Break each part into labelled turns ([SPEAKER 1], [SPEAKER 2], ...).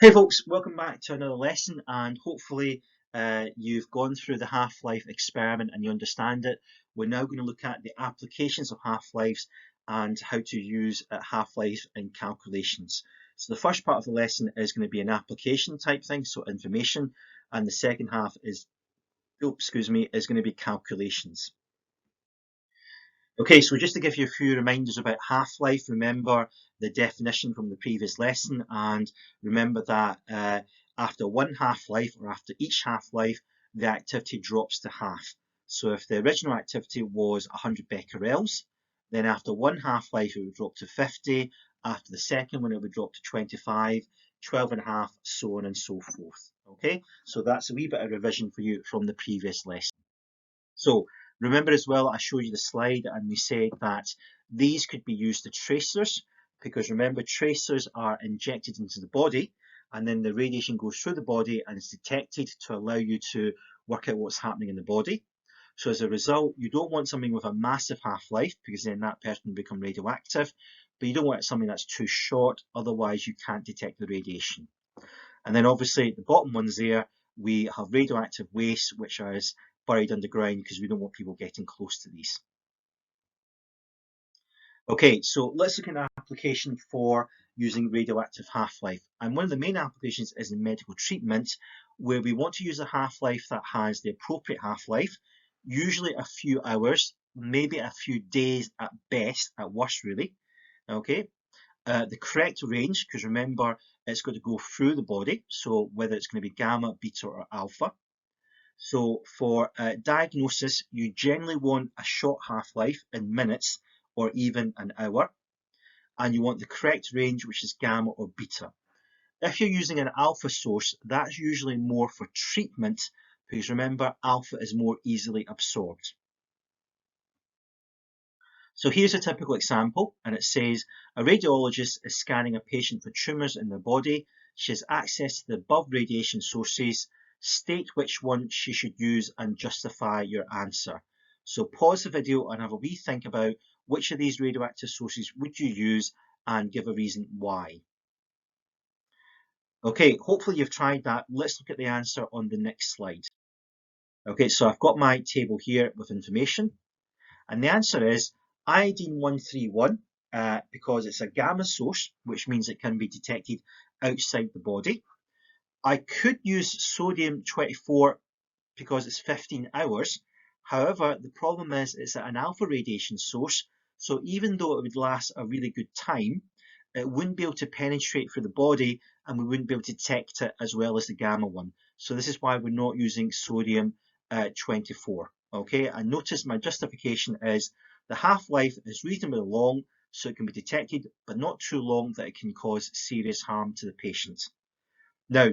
[SPEAKER 1] Hey folks, welcome back to another lesson, and hopefully you've gone through the half-life experiment and you understand it. We're now going to look at the applications of half-lives and how to use half-life in calculations. So the first part of the lesson is going to be an application type thing, so information, and the second half is, is going to be calculations. Okay, so just to give you a few reminders about half-life, remember the definition from the previous lesson, and remember that after one half-life, or after each half-life, the activity drops to half. So if the original activity was 100 becquerels, then after one half-life it would drop to 50, after the second one it would drop to 25, 12 and a half, so on and so forth. Okay, so that's a wee bit of revision for you from the previous lesson. So remember as well, I showed you the slide and we said that these could be used to tracers, because remember tracers are injected into the body and then the radiation goes through the body and is detected to allow you to work out what's happening in the body. So as a result, you don't want something with a massive half-life, because then that person will become radioactive, but you don't want something that's too short, otherwise you can't detect the radiation. And then obviously the bottom ones there, we have radioactive waste, which is buried underground because we don't want people getting close to these. Okay, so let's look at an application for using radioactive half-life. And one of the main applications is in medical treatment, where we want to use a half-life that has the appropriate half-life, usually a few hours, maybe a few days at best, at worst really. Okay, the correct range, because remember it's got to go through the body, so whether it's going to be gamma, beta or alpha. So for diagnosis, you generally want a short half-life in minutes or even an hour, and you want the correct range, which is gamma or beta. If you're using an alpha source, that's usually more for treatment, because remember alpha is more easily absorbed. So here's a typical example, and it says a radiologist is scanning a patient for tumours in their body. She has access to the above radiation sources. State which one she should use and justify your answer. So pause the video and have a wee think about which of these radioactive sources would you use and give a reason why. Okay, hopefully you've tried that. Let's look at the answer on the next slide. Okay, so I've got my table here with information. And the answer is iodine-131, because it's a gamma source, which means it can be detected outside the body. I could use sodium-24 because it's 15 hours. However, the problem is it's an alpha radiation source, so even though it would last a really good time, it wouldn't be able to penetrate through the body and we wouldn't be able to detect it as well as the gamma one. So this is why we're not using sodium-24. Okay, and notice my justification is the half-life is reasonably long, so it can be detected, but not too long that it can cause serious harm to the patient. Now,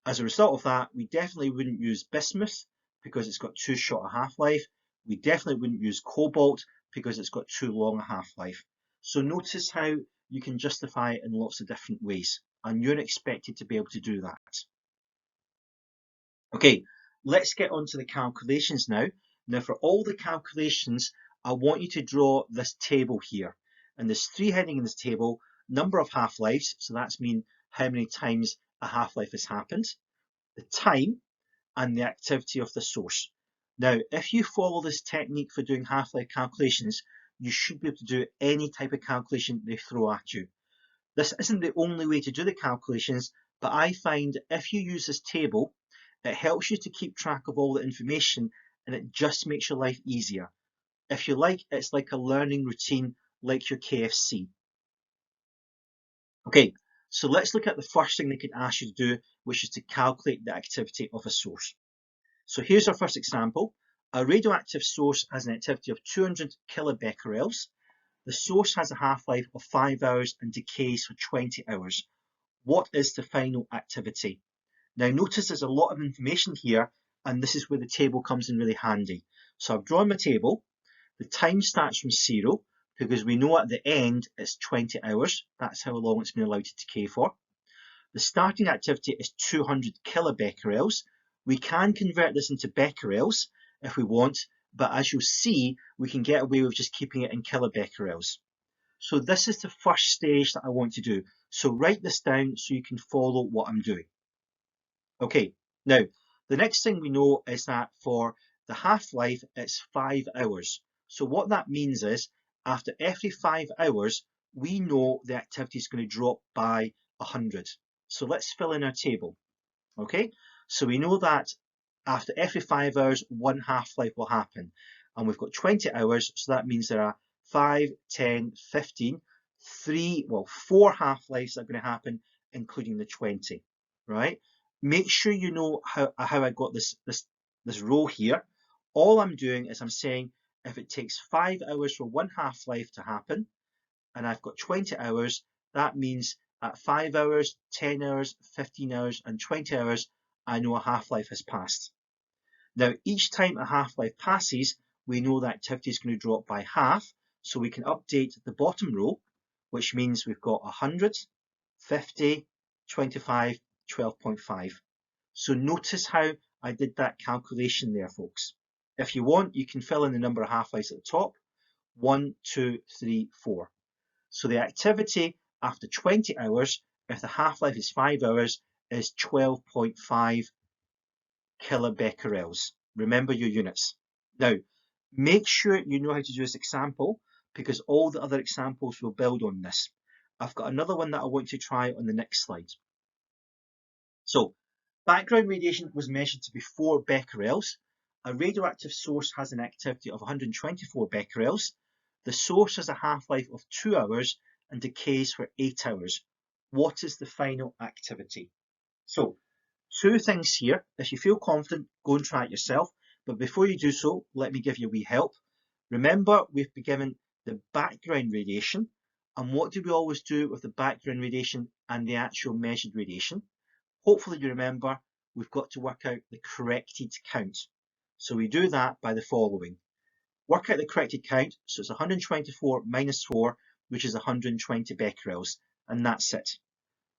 [SPEAKER 1] as a result of that, we definitely wouldn't use bismuth because it's got too short a half-life. We definitely wouldn't use cobalt because it's got too long a half-life. So notice how you can justify it in lots of different ways, and you're expected to be able to do that. Okay, let's get on to the calculations now. Now for all the calculations, I want you to draw this table here. And there's three headings in this table: number of half-lives, so that's mean how many times a half-life has happened, the time, and the activity of the source. Now, if you follow this technique for doing half-life calculations, you should be able to do any type of calculation they throw at you. This isn't the only way to do the calculations, but I find if you use this table, it helps you to keep track of all the information and it just makes your life easier. If you like, it's like a learning routine like your KFC. Okay, so let's look at the first thing they could ask you to do, which is to calculate the activity of a source. So here's our first example. A radioactive source has an activity of 200 kilobecquerels. The source has a half-life of 5 hours and decays for 20 hours. What is the final activity? Now notice there's a lot of information here, and this is where the table comes in really handy. So I've drawn my table. The time starts from 0 because we know at the end it's 20 hours. That's how long it's been allowed to decay for. The starting activity is 200 kilobecquerels. We can convert this into becquerels if we want, but as you'll see, we can get away with just keeping it in kilobecquerels. So this is the first stage that I want to do. So write this down so you can follow what I'm doing. Okay, now the next thing we know is that for the half-life it's 5 hours. So what that means is after every 5 hours we know the activity is going to drop by 100. So let's fill in our table. Okay, so we know that after every 5 hours, one half-life will happen. And we've got 20 hours, so that means there are 5, 10, 15, 4 half-lives that are going to happen, including the 20, right? Make sure you know how I got this row here. All I'm doing is I'm saying if it takes 5 hours for one half-life to happen, and I've got 20 hours, that means at 5 hours, 10 hours, 15 hours, and 20 hours, I know a half-life has passed. Now, each time a half-life passes, we know that activity is going to drop by half, so we can update the bottom row, which means we've got 100, 50, 25, 12.5. So notice how I did that calculation there, folks. If you want, you can fill in the number of half-lives at the top, 1, 2, 3, 4. So the activity after 20 hours, if the half-life is 5 hours, is 12.5 kilobecquerels. Remember your units. Now, make sure you know how to do this example because all the other examples will build on this. I've got another one that I want to try on the next slide. So, background radiation was measured to be 4 becquerels. A radioactive source has an activity of 124 becquerels. The source has a half-life of 2 hours and decays for 8 hours. What is the final activity? So, two things here. If you feel confident, go and try it yourself. But before you do so, let me give you a wee help. Remember, we've been given the background radiation. And what do we always do with the background radiation and the actual measured radiation? Hopefully you remember, we've got to work out the corrected count. So we do that by the following. Work out the corrected count, so it's 124 minus 4, which is 120 becquerels, and that's it.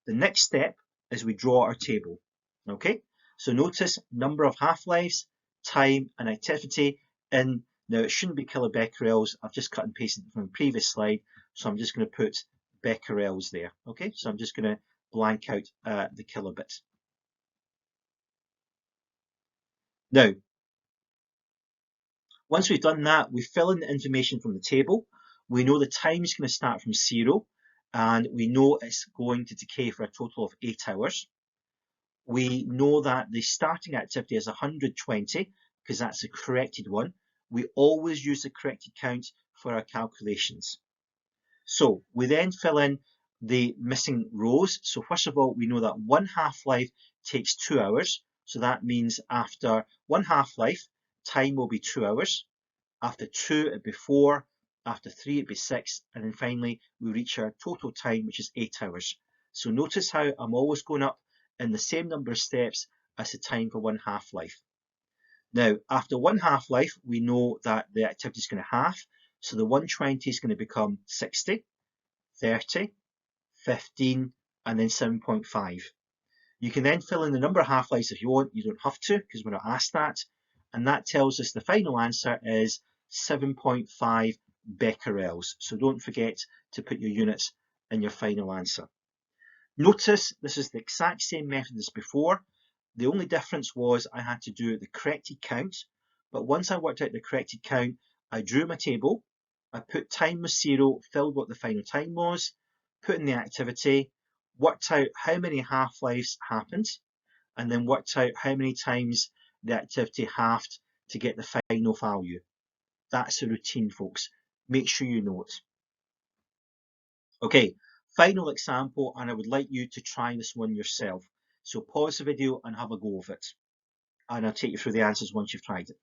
[SPEAKER 1] The next step is we draw our table. Okay, so notice number of half-lives, time, and activity in. Now it shouldn't be kilobecquerels. I've just cut and pasted from the previous slide, so I'm just going to put becquerels there. Okay, so I'm just going to blank out the kilobit. Now, once we've done that, we fill in the information from the table. We know the time is going to start from 0, and we know it's going to decay for a total of 8 hours. We know that the starting activity is 120 because that's the corrected one. We always use the corrected count for our calculations. So we then fill in the missing rows. So first of all, we know that one half-life takes 2 hours. So that means after one half-life, time will be 2 hours. After 2, it'd be 4. After 3, it'd be 6. And then finally, we reach our total time, which is 8 hours. So notice how I'm always going up in the same number of steps as the time for one half-life. Now, after one half-life, we know that the activity is going to half. So the 120 is going to become 60, 30, 15, and then 7.5. You can then fill in the number of half-lives if you want. You don't have to because we're not asked that. And that tells us the final answer is 7.5 becquerels. So don't forget to put your units in your final answer. Notice this is the exact same method as before. The only difference was I had to do the corrected count. But once I worked out the corrected count, I drew my table. I put time was 0, filled what the final time was, put in the activity, worked out how many half-lives happened, and then worked out how many times the activity halved to get the final value. That's a routine, folks. Make sure you know it. Okay, final example, and I would like you to try this one yourself. So pause the video and have a go of it. And I'll take you through the answers once you've tried it.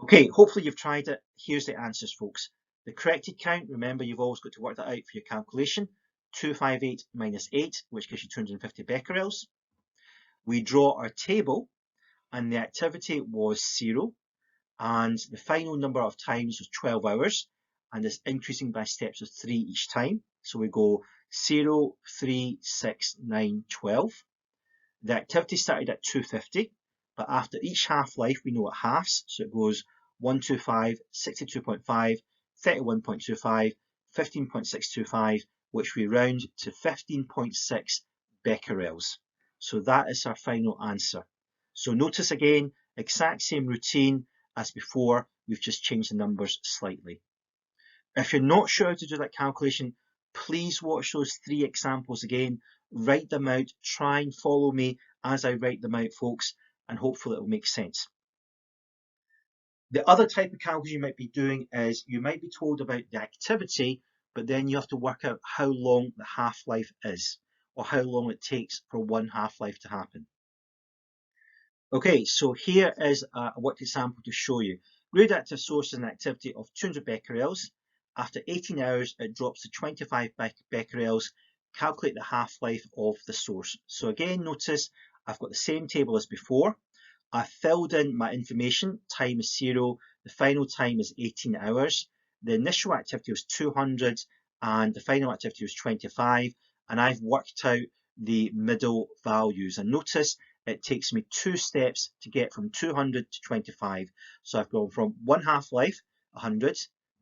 [SPEAKER 1] Okay, hopefully you've tried it. Here's the answers, folks. The corrected count, remember you've always got to work that out for your calculation. 258 minus 8, which gives you 250 becquerels. We draw our table, and the activity was 0, and the final number of times was 12 hours, and it's increasing by steps of 3 each time. So we go 0, 3, 6, 9, 12. The activity started at 250, but after each half-life we know it halves, so it goes 125, 62.5, 31.25, 15.625, which we round to 15.6 becquerels. So that is our final answer. So notice again, exact same routine as before, we've just changed the numbers slightly. If you're not sure how to do that calculation, please watch those 3 examples again, write them out, try and follow me as I write them out, folks, and hopefully it will make sense. The other type of calculation you might be doing is you might be told about the activity, but then you have to work out how long the half-life is, or how long it takes for one half-life to happen. Okay, so here is a worked example to show you. Radioactive source is an activity of 200 becquerels. After 18 hours, it drops to 25 becquerels. Calculate the half-life of the source. So again, notice I've got the same table as before. I filled in my information. Time is 0. The final time is 18 hours. The initial activity was 200 and the final activity was 25. And I've worked out the middle values. And notice it takes me 2 steps to get from 200 to 25. So I've gone from one half-life, 100,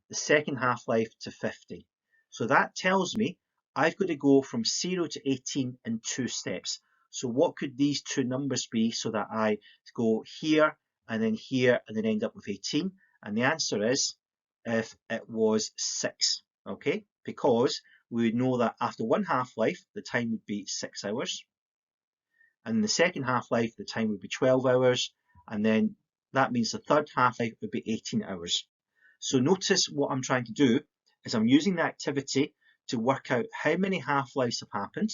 [SPEAKER 1] the second half-life to 50. So that tells me I've got to go from 0 to 18 in 2 steps. So what could these 2 numbers be so that I go here and then end up with 18? And the answer is if it was 6, okay? Because we would know that after one half-life, the time would be 6 hours. And in the second half-life, the time would be 12 hours. And then that means the third half-life would be 18 hours. So notice what I'm trying to do is I'm using the activity to work out how many half-lives have happened.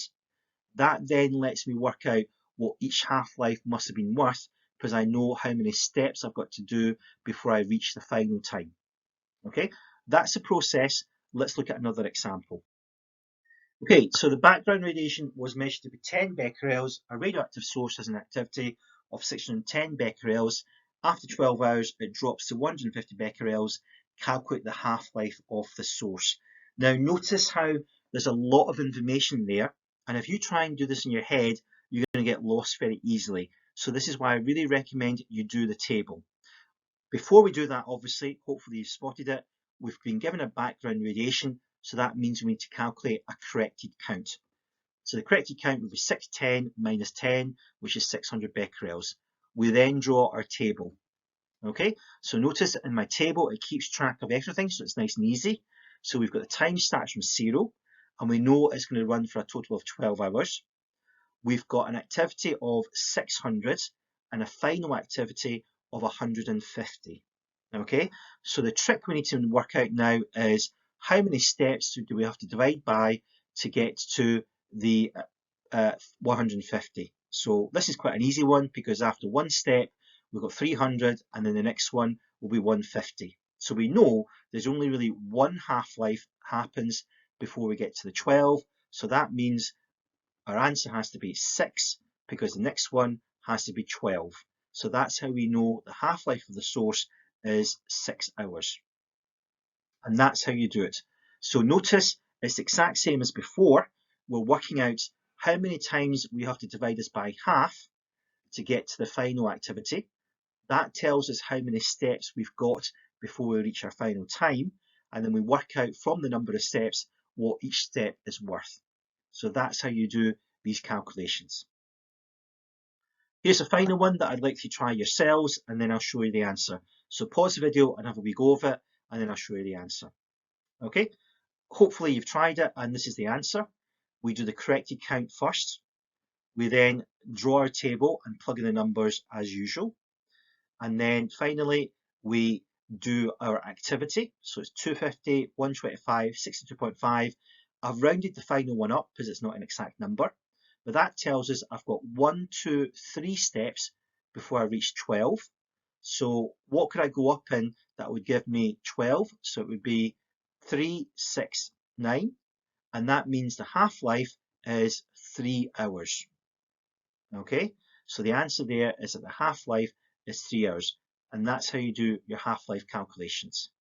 [SPEAKER 1] That then lets me work out what each half-life must have been worth because I know how many steps I've got to do before I reach the final time. Okay, that's the process. Let's look at another example. Okay, so the background radiation was measured to be 10 becquerels. A radioactive source has an activity of 610 becquerels. After 12 hours, it drops to 150 becquerels. Calculate the half-life of the source. Now, notice how there's a lot of information there. And if you try and do this in your head, you're going to get lost very easily. So this is why I really recommend you do the table. Before we do that, obviously, hopefully you've spotted it, we've been given a background radiation, so that means we need to calculate a corrected count. So the corrected count would be 610 minus 10, which is 600 becquerels. We then draw our table. Okay, so notice in my table it keeps track of everything, so it's nice and easy. So we've got the time starts from 0, and we know it's going to run for a total of 12 hours. We've got an activity of 600 and a final activity of 150. Okay, so the trick we need to work out now is how many steps do we have to divide by to get to the 150. So this is quite an easy one because after one step we've got 300 and then the next one will be 150. So we know there's only really one half-life happens before we get to the 12. So that means our answer has to be 6 because the next one has to be 12. So that's how we know the half-life of the source is 6 hours. And that's how you do it. So notice it's the exact same as before. We're working out how many times we have to divide this by half to get to the final activity. That tells us how many steps we've got before we reach our final time. And then we work out from the number of steps what each step is worth. So that's how you do these calculations. Here's a final one that I'd like to try yourselves, and then I'll show you the answer. So pause the video and have a wee go of it, and then I'll show you the answer. Okay, hopefully you've tried it, and this is the answer. We do the corrected count first. We then draw our table and plug in the numbers as usual. And then finally, we do our activity. So it's 250, 125, 62.5. I've rounded the final one up because it's not an exact number. But that tells us I've got 1, 2, 3 steps before I reach 12. So what could I go up in that would give me 12? So it would be 3, 6, 9. And that means the half-life is 3 hours. Okay, so the answer there is that the half-life is 3 hours. And that's how you do your half-life calculations.